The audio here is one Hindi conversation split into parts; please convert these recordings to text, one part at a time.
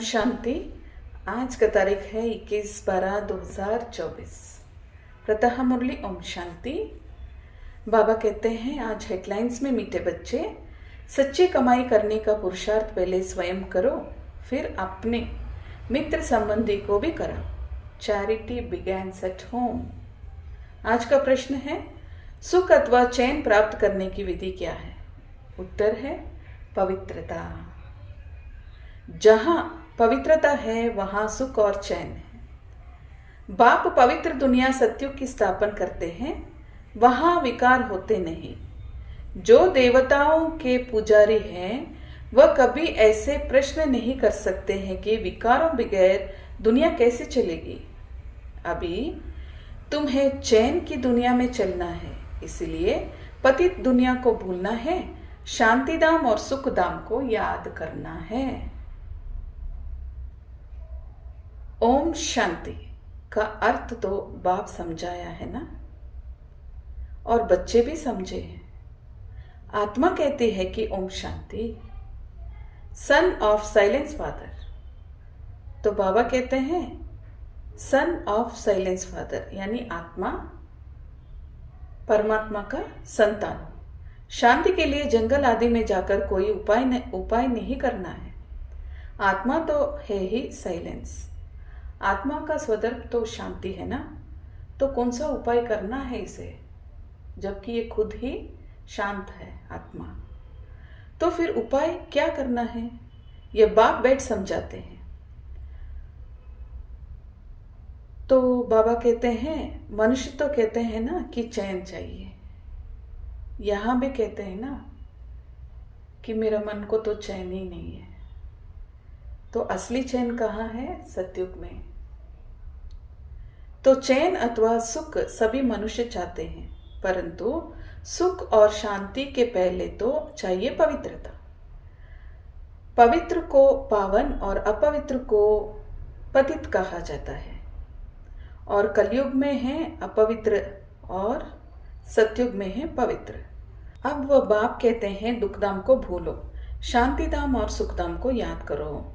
शांति। आज का तारीख है 21/12/2024। प्रतः मुरली ओम शांति। बाबा कहते हैं आज हेडलाइंस में मीठे बच्चे, सच्ची कमाई करने का पुरुषार्थ पहले स्वयं करो, फिर अपने मित्र संबंधी को भी कराओ। Charity begins at home. आज का प्रश्न है, सुख अथवा चैन प्राप्त करने की विधि क्या है? उत्तर है पवित्रता। जहां पवित्रता है वहां सुख और चैन है। बाप पवित्र दुनिया सत्युग की स्थापना करते हैं, वहां विकार होते नहीं। जो देवताओं के पुजारी हैं वह कभी ऐसे प्रश्न नहीं कर सकते हैं कि विकारों बगैर दुनिया कैसे चलेगी। अभी तुम्हें चैन की दुनिया में चलना है, इसलिए पतित दुनिया को भूलना है, शांति धाम और सुख धाम को याद करना है। ओम शांति का अर्थ तो बाप समझाया है ना, और बच्चे भी समझे हैं। आत्मा कहती है कि Om Shanti, son of silence father. तो बाबा कहते हैं सन ऑफ साइलेंस फादर, यानी आत्मा परमात्मा का संतान। शांति के लिए जंगल आदि में जाकर कोई उपाय नहीं करना है। आत्मा तो है ही साइलेंस। आत्मा का स्वधर्म तो शांति है ना, तो कौन सा उपाय करना है इसे, जबकि ये खुद ही शांत है आत्मा। तो फिर उपाय क्या करना है, ये बाप बैठ समझाते हैं। तो बाबा कहते हैं, मनुष्य तो कहते हैं ना कि चैन चाहिए, यहां भी कहते हैं ना कि मेरा मन को तो चैन ही नहीं है। तो असली चैन कहाँ है? सतयुग में। तो चैन अथवा सुख सभी मनुष्य चाहते हैं, परंतु सुख और शांति के पहले तो चाहिए पवित्रता। पवित्र को पावन और अपवित्र को पतित कहा जाता है, और कलयुग में है अपवित्र और सतयुग में है पवित्र। अब वह बाप कहते हैं दुखधाम को भूलो, शांति धाम और सुख धाम को याद करो।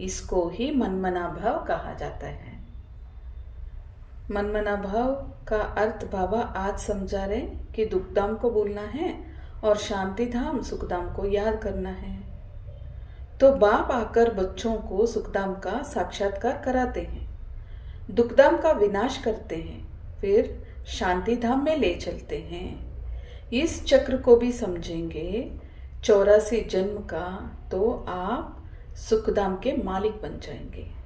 इसको ही मनमना भाव कहा जाता है। मनमना भाव का अर्थ बाबा आज समझा रहे कि दुखधाम को भूलना है और शांति धाम सुखधाम को याद करना है। तो बाप आकर बच्चों को सुखधाम का साक्षात्कार कराते हैं, दुखधाम का विनाश करते हैं, फिर शांति धाम में ले चलते हैं। इस चक्र को भी समझेंगे 84 जन्म का, तो आप सुखधाम के मालिक बन जाएंगे।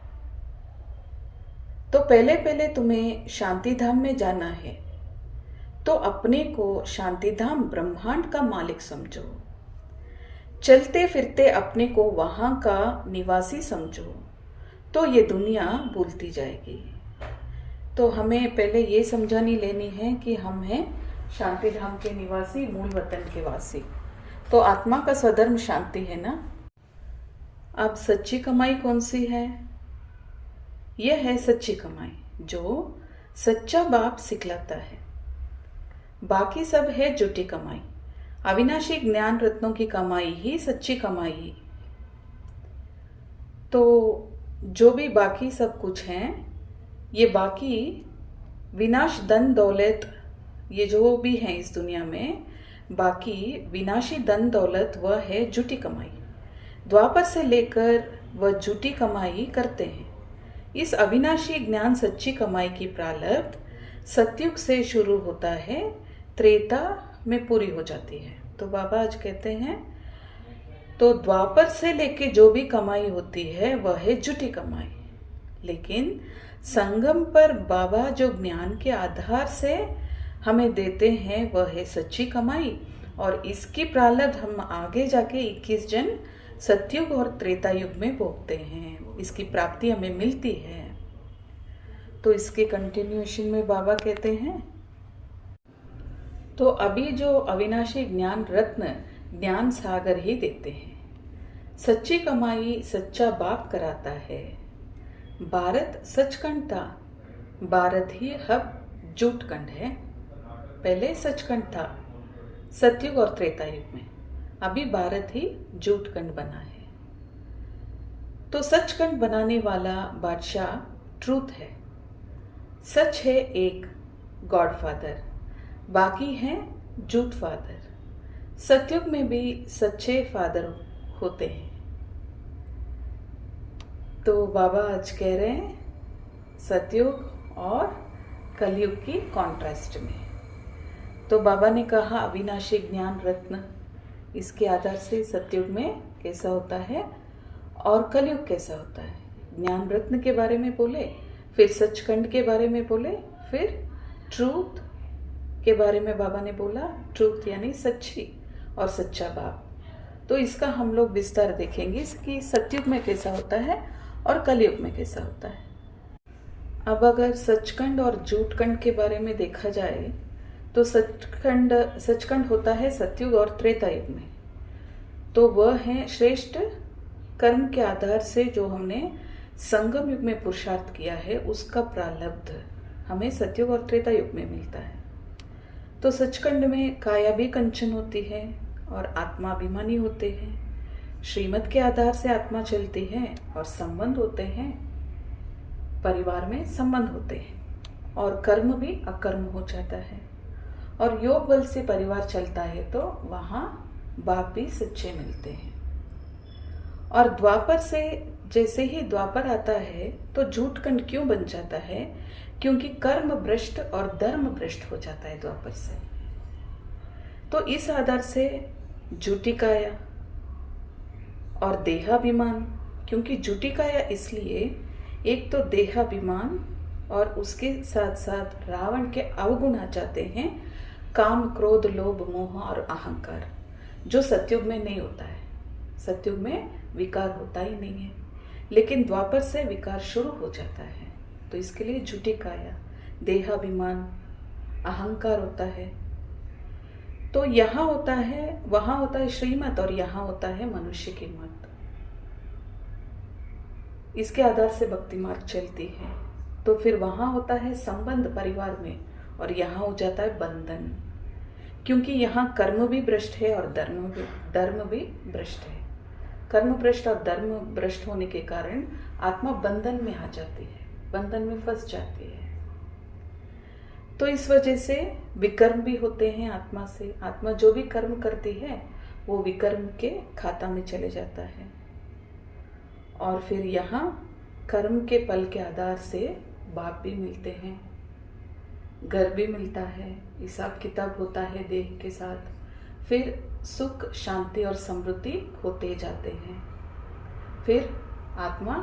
तो पहले पहले तुम्हें शांति धाम में जाना है, तो अपने को शांति धाम ब्रह्मांड का मालिक समझो। चलते फिरते अपने को वहां का निवासी समझो, तो ये दुनिया भूलती जाएगी। तो हमें पहले ये समझानी लेनी है कि हम हैं शांति धाम के निवासी, मूल वतन के वासी। तो आत्मा का स्वधर्म शांति है ना। अब सच्ची कमाई कौन सी है? यह है सच्ची कमाई, जो सच्चा बाप सिखलाता है। बाकी सब है झूठी कमाई। अविनाशी ज्ञान रत्नों की कमाई ही सच्ची कमाई। तो जो भी बाकी सब कुछ है, ये बाकी विनाश धन दौलत, ये जो भी है इस दुनिया में, बाकी विनाशी धन दौलत वह है झूठी कमाई। द्वापर से लेकर वह झूठी कमाई करते हैं। इस अविनाशी ज्ञान सच्ची कमाई की प्रारब्ध सतयुग से शुरू होता है, त्रेता में पूरी हो जाती है। तो बाबा आज कहते हैं, तो द्वापर से लेके जो भी कमाई होती है वह है झूठी कमाई, लेकिन संगम पर बाबा जो ज्ञान के आधार से हमें देते हैं वह है सच्ची कमाई। और इसकी प्रारब्ध हम आगे जाके 21 जन्म सतयुग और त्रेता युग में भोगते हैं, इसकी प्राप्ति हमें मिलती है। तो इसके कंटिन्यूएशन में बाबा कहते हैं, तो अभी जो अविनाशी ज्ञान रत्न ज्ञान सागर ही देते हैं। सच्ची कमाई सच्चा बाप कराता है। भारत सचखंड था, भारत ही अब झूठखंड है। पहले सचखंड था सतयुग और त्रेता युग में, अभी भारत ही झूठखंड बना है। तो सचखंड बनाने वाला बादशाह ट्रूथ है। सच है एक गॉडफादर, बाकी हैं झूठ फादर। सतयुग में भी सच्चे फादर होते हैं। तो बाबा आज कह रहे हैं सतयुग और कलयुग की कॉन्ट्रास्ट में। तो बाबा ने कहा अविनाशी ज्ञान रत्न, इसके आधार से सतयुग में कैसा होता है और कलयुग कैसा होता है। ज्ञान रत्न के बारे में बोले, फिर सचखंड के बारे में बोले, फिर ट्रूथ के बारे में बाबा ने बोला। ट्रूथ यानी सच्ची और सच्चा बाप। तो इसका हम लोग विस्तार देखेंगे कि सतयुग में कैसा होता है और कलयुग में कैसा होता है। अब अगर सचखंड और झूठखंड के बारे में देखा जाए तो सचखंड होता है सतयुग और त्रेता युग में। तो वह है श्रेष्ठ कर्म के आधार से जो हमने संगम युग में पुरुषार्थ किया है, उसका प्रारब्ध हमें सतयुग और त्रेता युग में मिलता है। तो सचखंड में काया भी कंचन होती है और आत्माभिमानी होते हैं। श्रीमत के आधार से आत्मा चलती है और संबंध होते हैं, परिवार में संबंध होते हैं और कर्म भी अकर्म हो जाता है। और योग बल से परिवार चलता है तो वहाँ बाप भी सच्चे मिलते हैं। और द्वापर से जैसे ही द्वापर आता है तो झूठखंड क्यों बन जाता है? क्योंकि कर्म भ्रष्ट और धर्म भ्रष्ट हो जाता है द्वापर से। तो इस आधार से झूठी काया और देहाभिमान, क्योंकि झूठी काया इसलिए एक तो देहाभिमान और उसके साथ साथ रावण के अवगुण आ जाते हैं, काम क्रोध लोभ मोह और अहंकार, जो सतयुग में नहीं होता है। सतयुग में विकार होता ही नहीं है, लेकिन द्वापर से विकार शुरू हो जाता है। तो इसके लिए झूठी काया, देहाभिमान, अहंकार होता है। तो यहाँ होता है, वहाँ होता है श्रीमत और यहाँ होता है मनुष्य की मत। इसके आधार से भक्ति मार्ग चलती है। तो फिर वहाँ होता है संबंध परिवार में और यहाँ हो जाता है बंधन, क्योंकि यहाँ कर्म भी भ्रष्ट है और धर्म भी भ्रष्ट है। कर्म भ्रष्ट और धर्म भ्रष्ट होने के कारण आत्मा बंधन में आ जाती है, बंधन में फंस जाती है। तो इस वजह से विकर्म भी होते हैं आत्मा से। आत्मा जो भी कर्म करती है वो विकर्म के खाता में चले जाता है। और फिर यहाँ कर्म के फल के आधार से बाप भी मिलते हैं, घर भी मिलता है, हिसाब किताब होता है देह के साथ। फिर सुख शांति और समृद्धि होते जाते हैं। फिर आत्मा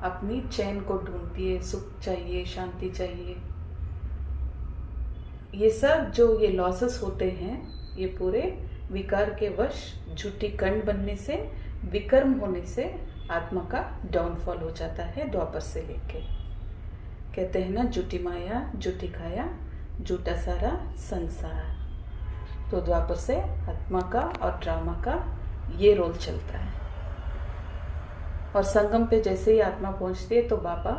अपनी चैन को ढूंढती है, सुख चाहिए, शांति चाहिए। ये सब जो ये लॉसेस होते हैं, ये पूरे विकार के वश झूठी कंड बनने से, विकर्म होने से आत्मा का डाउनफॉल हो जाता है द्वापर से लेके। कहते हैं ना, झूठी माया झूठी काया झूठा सारा संसार। तो द्वापर से आत्मा का और ड्रामा का ये रोल चलता है। और संगम पे जैसे ही आत्मा पहुंचती है तो बाबा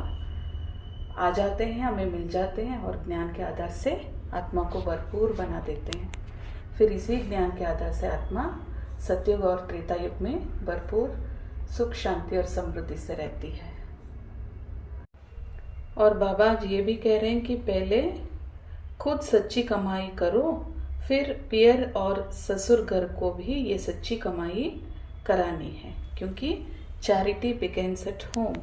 आ जाते हैं, हमें मिल जाते हैं और ज्ञान के आधार से आत्मा को भरपूर बना देते हैं। फिर इसी ज्ञान के आधार से आत्मा सतयुग और त्रेता युग में भरपूर सुख शांति और समृद्धि से रहती है। और बाबा आज ये भी कह रहे हैं कि पहले खुद सच्ची कमाई करो, फिर पियर और ससुर घर को भी ये सच्ची कमाई करानी है, क्योंकि चैरिटी बिगिंस एट होम।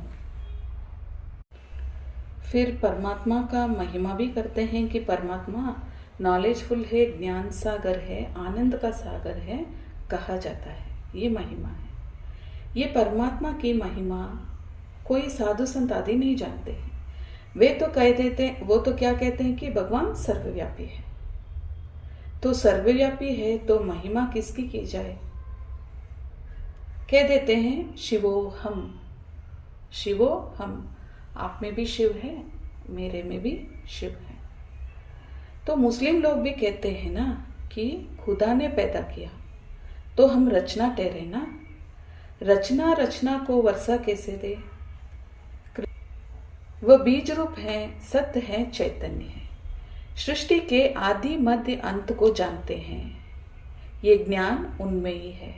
फिर परमात्मा का महिमा भी करते हैं कि परमात्मा नॉलेजफुल है, ज्ञान सागर है, आनंद का सागर है, कहा जाता है। ये महिमा है। ये परमात्मा की महिमा कोई साधु संत आदि नहीं जानते हैं। वे तो कह देते हैं, वो तो क्या कहते हैं कि भगवान सर्वव्यापी है। तो सर्वव्यापी है तो महिमा किसकी की जाए? कह देते हैं शिवो हम, शिवो हम। आप में भी शिव है, मेरे में भी शिव है। तो मुस्लिम लोग भी कहते हैं ना कि खुदा ने पैदा किया, तो हम रचना ठहरे ना। रचना को वर्षा कैसे दे? वह बीज रूप है, सत्य है, चैतन्य है। सृष्टि के आदि मध्य अंत को जानते हैं। ये ज्ञान उनमें ही है।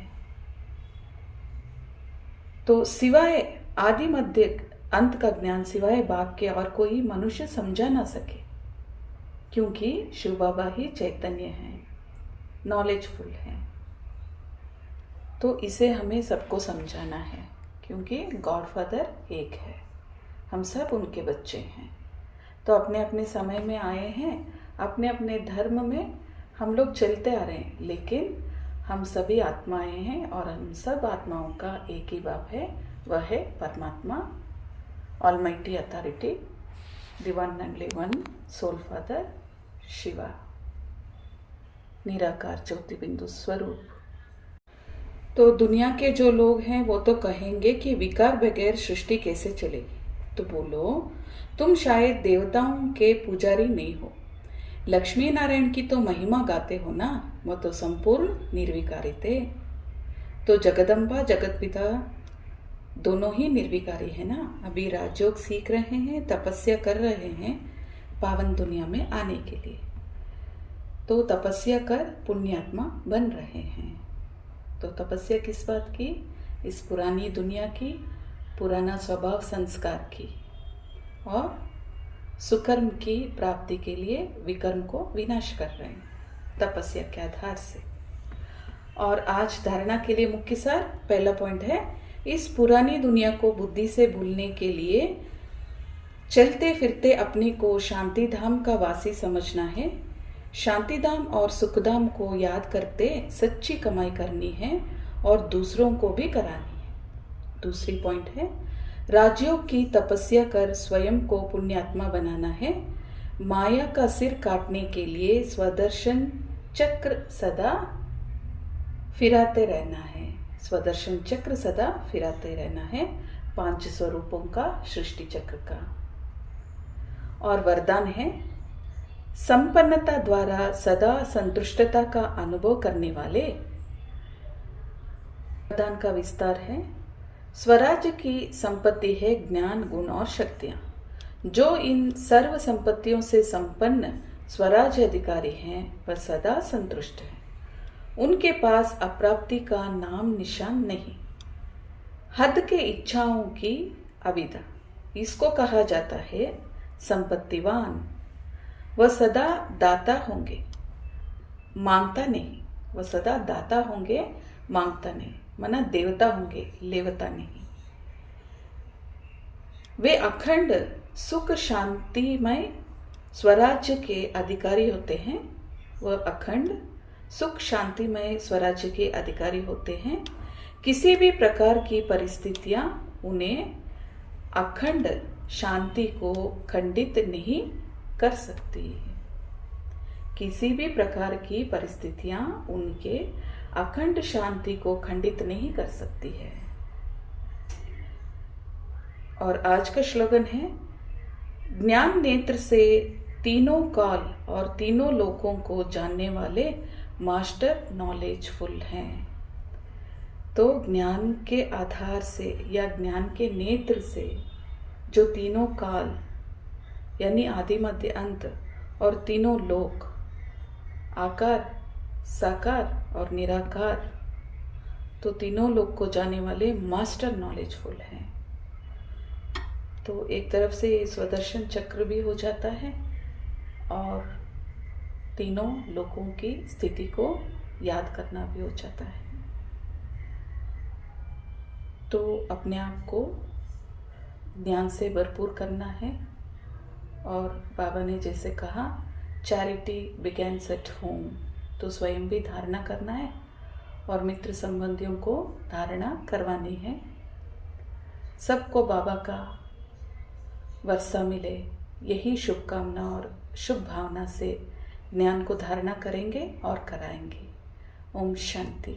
तो सिवाय आदि मध्य अंत का ज्ञान सिवाय बाग के और कोई मनुष्य समझा ना सके, क्योंकि शिव बाबा ही चैतन्य हैं, नॉलेजफुल हैं। तो इसे हमें सबको समझाना है, क्योंकि गॉडफादर एक है, हम सब उनके बच्चे हैं। तो अपने अपने समय में आए हैं, अपने अपने धर्म में हम लोग चलते आ रहे हैं, लेकिन हम सभी आत्माएं हैं और हम सब आत्माओं का एक ही बाप है, वह है परमात्मा, almighty authority, the one and only one soul father Shiva, निराकार ज्योति बिंदु स्वरूप। तो दुनिया के जो लोग हैं वो तो कहेंगे कि विकार बगैर सृष्टि कैसे चलेगी। तो बोलो, तुम शायद देवताओं के पुजारी नहीं हो, लक्ष्मी नारायण की तो महिमा गाते हो ना, वो तो संपूर्ण निर्विकारी थे। तो जगदम्बा जगत पिता दोनों ही निर्विकारी है ना। अभी राजयोग सीख रहे हैं, तपस्या कर रहे हैं पावन दुनिया में आने के लिए। तो तपस्या कर पुण्यात्मा बन रहे हैं। तो तपस्या किस बात की? इस पुरानी दुनिया की, पुराना स्वभाव संस्कार की, और सुकर्म की प्राप्ति के लिए विकर्म को विनाश कर रहे हैं तपस्या के आधार से। और आज धारणा के लिए मुख्य सार पहला पॉइंट है, इस पुरानी दुनिया को बुद्धि से भूलने के लिए चलते फिरते अपने को शांति धाम का वासी समझना है। शांति धाम और सुखधाम को याद करते सच्ची कमाई करनी है और दूसरों को भी करानी है। दूसरी पॉइंट है, राजयोग की तपस्या कर स्वयं को पुण्यात्मा बनाना है। माया का सिर काटने के लिए स्वदर्शन चक्र सदा फिराते रहना है। स्वदर्शन चक्र सदा फिराते रहना है, 5 स्वरूपों का सृष्टि चक्र का। और वरदान है, संपन्नता द्वारा सदा संतुष्टता का अनुभव करने वाले। वरदान का विस्तार है, स्वराज्य की संपत्ति है ज्ञान, गुण और शक्तियां। जो इन सर्व संपत्तियों से संपन्न स्वराज्य अधिकारी हैं वह सदा संतुष्ट हैं। उनके पास अप्राप्ति का नाम निशान नहीं। हद के इच्छाओं की अविदा, इसको कहा जाता है संपत्तिवान। वह सदा दाता होंगे, मांगता नहीं। वह सदा दाता होंगे, मांगता नहीं, माना देवता होंगे, लेवता नहीं। वे अखंड सुख शांतिमय स्वराज्य के अधिकारी होते हैं। वह अखंड सुख शांतिमय स्वराज्य के अधिकारी होते हैं। किसी भी प्रकार की परिस्थितियां उन्हें अखंड शांति को खंडित नहीं कर सकती। किसी भी प्रकार की परिस्थितियां उनके अखंड शांति को खंडित नहीं कर सकती है। और आज का श्लोगन है, ज्ञान नेत्र से तीनों काल और तीनों लोकों को जानने वाले मास्टर नॉलेजफुल हैं। तो ज्ञान के आधार से या ज्ञान के नेत्र से जो तीनों काल यानी आदि मध्य अंत और तीनों लोक, आकार, साकार और निराकार, तो तीनों लोक को जानने वाले मास्टर नॉलेजफुल हैं। तो एक तरफ से स्वदर्शन चक्र भी हो जाता है और तीनों लोकों की स्थिति को याद करना भी हो जाता है। तो अपने आप को ज्ञान से भरपूर करना है। और बाबा ने जैसे कहा, चैरिटी बिगेन्स एट होम, तो स्वयं भी धारणा करना है और मित्र संबंधियों को धारणा करवानी है। सबको बाबा का वर्षा मिले, यही शुभकामना और शुभ भावना से ज्ञान को धारणा करेंगे और कराएंगे। ओम शांति।